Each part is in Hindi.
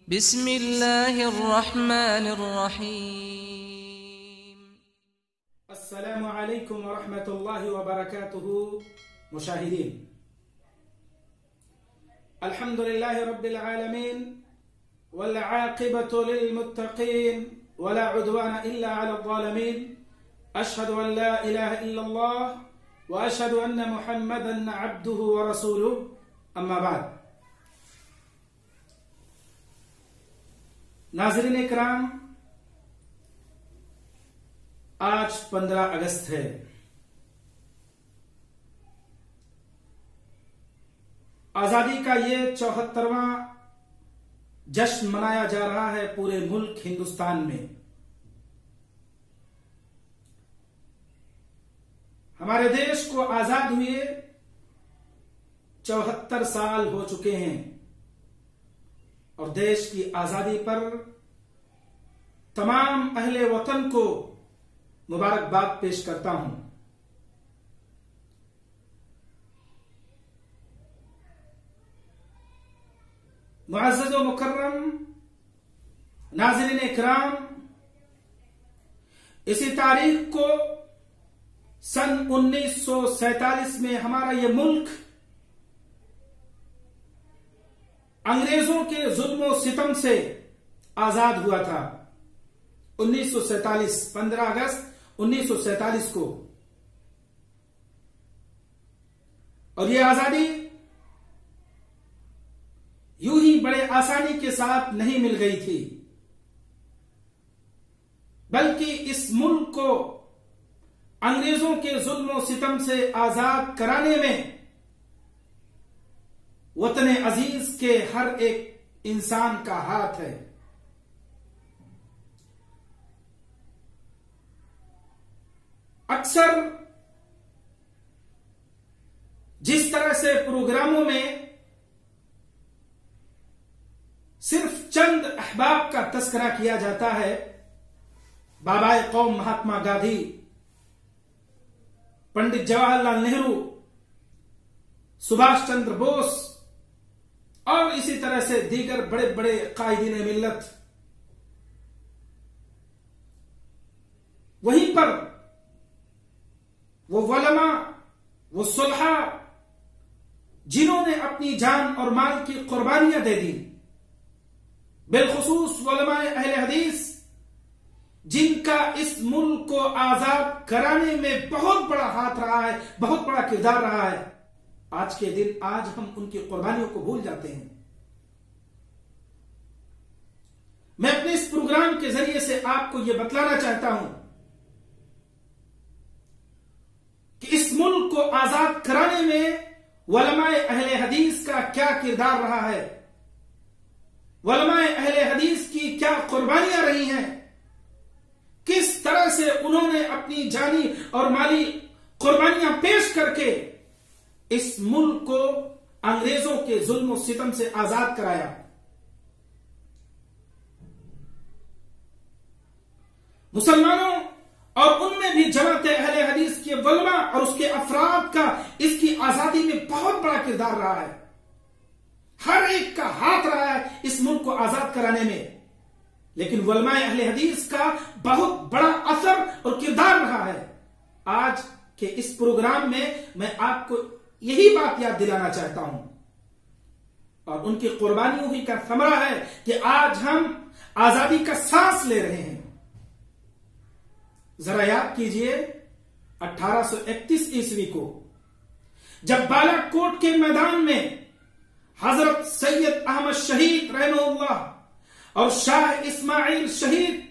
बिस्मिल्लाहिर्रहमानिर्रहीम। अस्सलामु अलैकुम व रहमतुल्लाहि व बरकातुहू। मुशाहिदीन, अल्हम्दुलिल्लाहि रब्बिल आलमीन वल आक़िबतु लिल मुत्तक़ीन वला उद्वाना इल्ला अलल ज़ालिमीन। अशहदु अन ला इलाहा इल्लल्लाह व अशहदु अन्न मुहम्मदन अब्दुहु व रसूलुहु। अम्मा बाद। नाज़रीन इकराम, आज 15 अगस्त है। आजादी का ये 74वां जश्न मनाया जा रहा है पूरे मुल्क हिंदुस्तान में। हमारे देश को आजाद हुए 74 साल हो चुके हैं और देश की आजादी पर तमाम अहले वतन को मुबारकबाद पेश करता हूं। मुअज़्ज़ज़ व मुकर्रम नाज़रीन इकराम, इसी तारीख को सन 1947 में हमारा ये मुल्क अंग्रेजों के जुल्म और सितम से आजाद हुआ था। 1947 15 अगस्त 1947 को। और ये आजादी यूं ही बड़े आसानी के साथ नहीं मिल गई थी, बल्कि इस मुल्क को अंग्रेजों के जुल्म और सितम से आजाद कराने में वतन अजीज के हर एक इंसान का हाथ है। अक्सर जिस तरह से प्रोग्रामों में सिर्फ चंद अहबाब का तस्करा किया जाता है, बाबाए कौम महात्मा गांधी, पंडित जवाहरलाल नेहरू, सुभाष चंद्र बोस और इसी तरह से दीगर बड़े बड़े कायदीन मिल्लत, वहीं पर वो वलमा, वो सुलहा जिन्होंने अपनी जान और माल की कुर्बानियां दे दी, बिलखुसूस उलमाए अहले हदीस, जिनका इस मुल्क को आजाद कराने में बहुत बड़ा हाथ रहा है, बहुत बड़ा किरदार रहा है। आज के दिन आज हम उनकी कुर्बानियों को भूल जाते हैं। मैं अपने इस प्रोग्राम के जरिए से आपको यह बतलाना चाहता हूं कि इस मुल्क को आजाद कराने में उलमाए अहले हदीस का क्या किरदार रहा है, उलमाए अहले हदीस की क्या कुर्बानियां रही हैं, किस तरह से उन्होंने अपनी जानी और माली कुर्बानियां पेश करके इस मुल्क को अंग्रेजों के जुल्म और सितम से आजाद कराया। मुसलमानों और उनमें भी जमाते अहले हदीस के उलमा और उसके अफराद का इसकी आजादी में बहुत बड़ा किरदार रहा है। हर एक का हाथ रहा है इस मुल्क को आजाद कराने में, लेकिन उलमाए अहले हदीस का बहुत बड़ा असर और किरदार रहा है। आज के इस प्रोग्राम में मैं आपको यही बात याद दिलाना चाहता हूं और उनकी कुर्बानियों ही का समरा है कि आज हम आजादी का सांस ले रहे हैं। जरा याद कीजिए 1831 ईस्वी को जब बालाकोट के मैदान में हजरत सैयद अहमद शहीद रहमहुल्लाह और शाह इस्माइल शहीद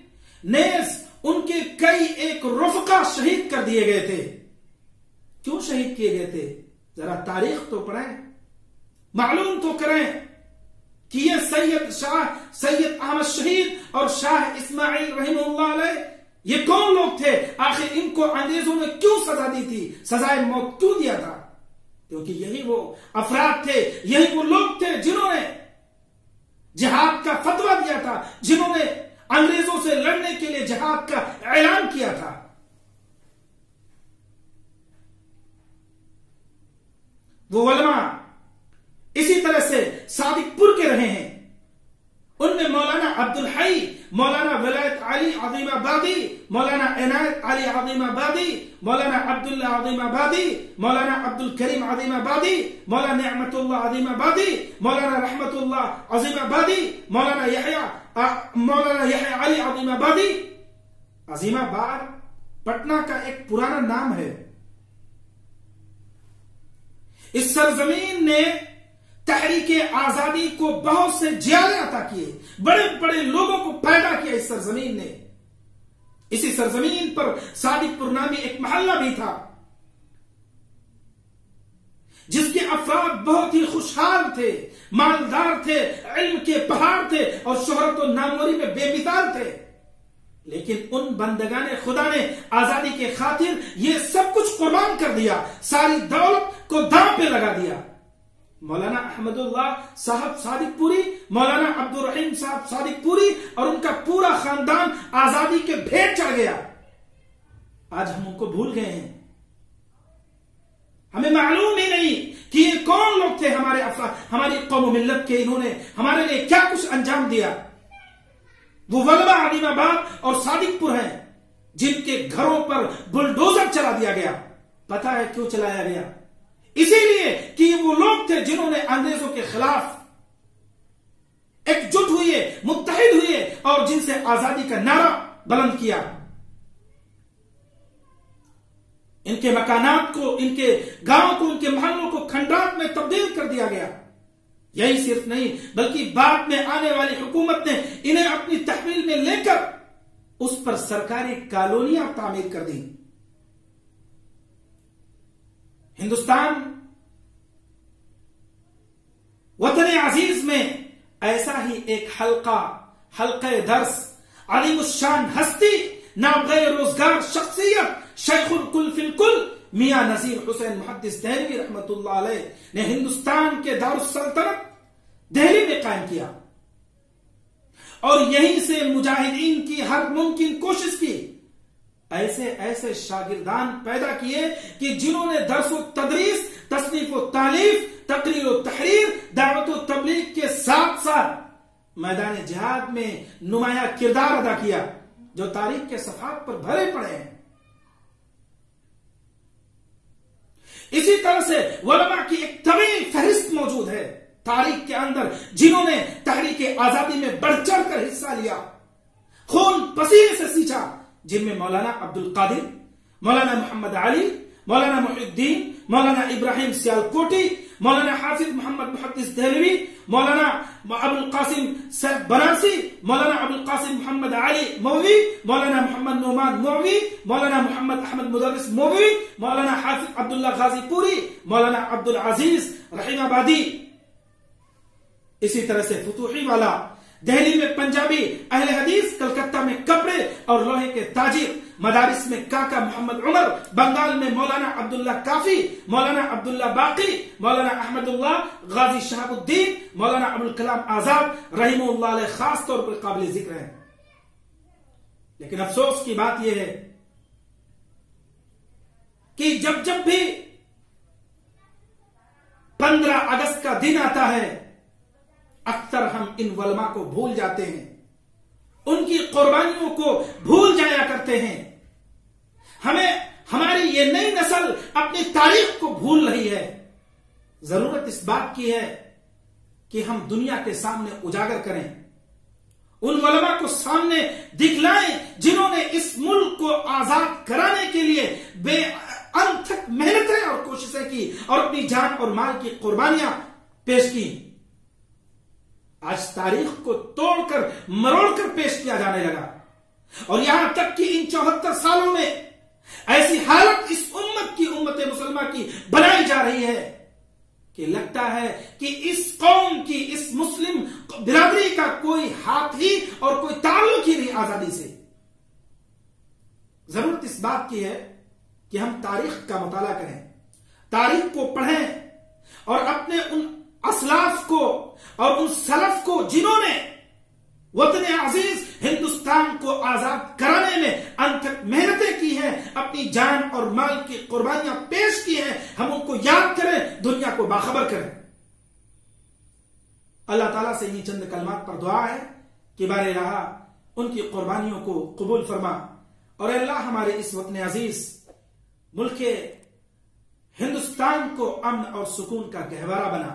नेज उनके कई एक रुफका शहीद कर दिए गए थे। क्यों शहीद किए गए थे? जरा तारीख तो पढ़ें, मालूम तो करें कि ये सैयद अहमद शहीद और शाह इस्माइल रहमहुल्लाह अलैह ये कौन लोग थे? आखिर इनको अंग्रेजों ने क्यों सजा दी थी, सजाए मौत क्यों दिया था? क्योंकि यही वो अफराद थे, यही वो लोग थे जिन्होंने जिहाद का फतवा दिया था, जिन्होंने अंग्रेजों से लड़ने के लिए जिहाद का ऐलान किया था। वो उलमा इसी तरह से सादिकपुर के रहे हैं उनमें मौलाना अब्दुल हई, मौलाना विलायत अली अज़ीमाबादी, मौलाना इनायत अली अज़ीमाबादी, मौलाना अब्दुल्ला अज़ीमाबादी, मौलाना अब्दुल करीम अज़ीमाबादी, मौलाना नेअमतुल्लाह अज़ीमाबादी, मौलाना रहमतुल्लाह अज़ीमाबादी, मौलाना यहया अली अज़ीमाबादी। अज़ीमाबाद पटना का एक पुराना नाम है। इस सरजमीन ने तहरीके आजादी को बहुत से जियाले अता किए, बड़े बड़े लोगों को पैदा किया इस सरजमीन ने। इसी सरजमीन पर सादिकपुर नामी एक मोहल्ला भी था, जिसके अफराद बहुत ही खुशहाल थे, मालदार थे, इल्म के पहाड़ थे और शोहरत और नामवरी में बेमिसाल थे। लेकिन उन बंदगाने खुदा ने आजादी के खातिर ये सब कुछ कुर्बान कर दिया, सारी दौलत को दांव पे लगा दिया। मौलाना अहमदुल्लाह साहब सादिकपुरी, मौलाना अब्दुल रहीम साहब सादिकपुरी और उनका पूरा खानदान आजादी के भेंट चढ़ गया। आज हम उनको भूल गए हैं। हमें मालूम ही नहीं कि ये कौन लोग थे हमारे हमारी कौम मिल्लत के। इन्होंने हमारे लिए क्या कुछ अंजाम दिया। वो वलबा अज़ीमाबाद और सादिकपुर हैं, जिनके घरों पर बुलडोजर चला दिया गया। पता है क्यों चलाया गया? इसीलिए कि वो लोग थे जिन्होंने अंग्रेजों के खिलाफ एकजुट हुए, मुत्तहिद हुए और जिनसे आजादी का नारा बुलंद किया। इनके मकानात को, इनके गांव को, इनके मोहल्लों को खंडात में तब्दील कर दिया गया। यही सिर्फ नहीं बल्कि बाद में आने वाली हुकूमत ने इन्हें अपनी तहवील में लेकर उस पर सरकारी कॉलोनियां तामीर कर दी। हिंदुस्तान वतन अजीज में ऐसा ही एक हल्का दर्स अलीमुशान हस्ती, नाबग़े रोजगार शख्सियत, शेखुल कुल फिल कुल मियां नजीर हुसैन मुहद्दिस देहलवी रहमतुल्लाह अलैह ने हिंदुस्तान के दारुस सल्तनत दिल्ली में कायम किया और यहीं से मुजाहिदीन की हर मुमकिन कोशिश की। ऐसे ऐसे शागिर्दान पैदा किए कि जिन्होंने दर्स व तदरीस, तसनीफ व तालीफ, तकरीर व तहरीर, दावत व तबलीग के साथ साथ मैदान जिहाद में नुमाया किरदार अदा किया, जो तारीख के सफात पर भरे पड़े हैं। इसी तरह से उलमा की एक तवील फहरिस्त मौजूद है तारीख के अंदर, जिन्होंने तहरीक आजादी में बढ़ चढ़ कर हिस्सा लिया, खून पसीने से सींचा, जिनमें मौलाना अब्दुल कादिर, मौलाना मोहम्मद अली, मौलाना मुहिउद्दीन, मौलाना इब्राहिम सियालकोटी, मौलाना हाफिज मोहम्मद मुहद्दिस देहलवी, मौलाना अबुल कासिम सैफ बनारसी, मौलाना अबुल कासिम मोहम्मद अली मौवी, मौलाना मोहम्मद नोमान मौवी, मौलाना मोहम्मद अहमद मुदर्रिस मौवी, मौलाना हाफिज अब्दुल्ला गाजीपुरी, मौलाना अब्दुल अजीज रहीमाबादी। इसी तरह से फुतूही वाला, दिल्ली में पंजाबी अहले हदीस, कलकत्ता में कपड़े और लोहे के ताजिर, मदारिस में काका मोहम्मद उमर, बंगाल में मौलाना अब्दुल्ला काफी, मौलाना अब्दुल्ला बाकी, मौलाना अहमदुल्लाह गाजी शहाबुद्दीन, मौलाना अबुल कलाम आजाद रहीमुल्लाह अलैह खास तौर पर काबिल जिक्र है। लेकिन अफसोस की बात यह है कि जब जब भी 15 अगस्त का दिन आता है, अक्सर हम इन उलमा को भूल जाते हैं, उनकी कुर्बानियों को भूल जाया करते हैं। हमारी ये नई नस्ल अपनी तारीख को भूल रही है। जरूरत इस बात की है कि हम दुनिया के सामने उजागर करें, उन उलमा को सामने दिखलाएं जिन्होंने इस मुल्क को आजाद कराने के लिए बेअंथक मेहनतें और कोशिशें की और अपनी जान और माल की कुर्बानियां पेश की। आज तारीख को तोड़कर मरोड़कर पेश किया जाने लगा और यहां तक कि इन 74 सालों में ऐसी हालत इस उम्मत मुसलमा की बनाई जा रही है कि लगता है कि इस कौम की, इस मुस्लिम बिरादरी का कोई हाथ ही और कोई ताल्लुक ही नहीं आजादी से। जरूरत इस बात की है कि हम तारीख का मुताला करें, तारीख को पढ़ें और अपने उन असलाफ को और उन सलफ को जिन्होंने वतन अजीज हिंदुस्तान को आजाद कराने में अनथक मेहनतें की हैं, अपनी जान और माल की कुर्बानियां पेश की हैं, हम उनको याद करें, दुनिया को बाखबर करें। अल्लाह ताला से इन्हीं चंद कलमात पर दुआ है कि बारे रहा उनकी कुर्बानियों को कबूल फरमा। और अल्लाह हमारे इस वतन अजीज मुल्क हिंदुस्तान को अमन और सुकून का गहवारा बना।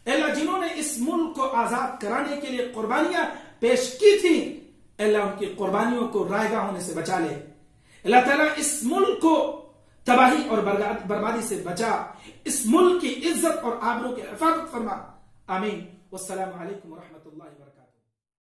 अल्लाह जिन्होंने इस मुल्क को आजाद कराने के लिए कुर्बानियां पेश की थी, अल्लाह उनकी कुर्बानियों को रायगा होने से बचा ले। अल्लाह ताला इस मुल्क को तबाही और बर्बादी से बचा, इस मुल्क की इज्जत और आबरू की हिफाजत फरमा। आमीन। वस्सलामु अलैकुम व रहमतुल्लाहि व बरकातहू।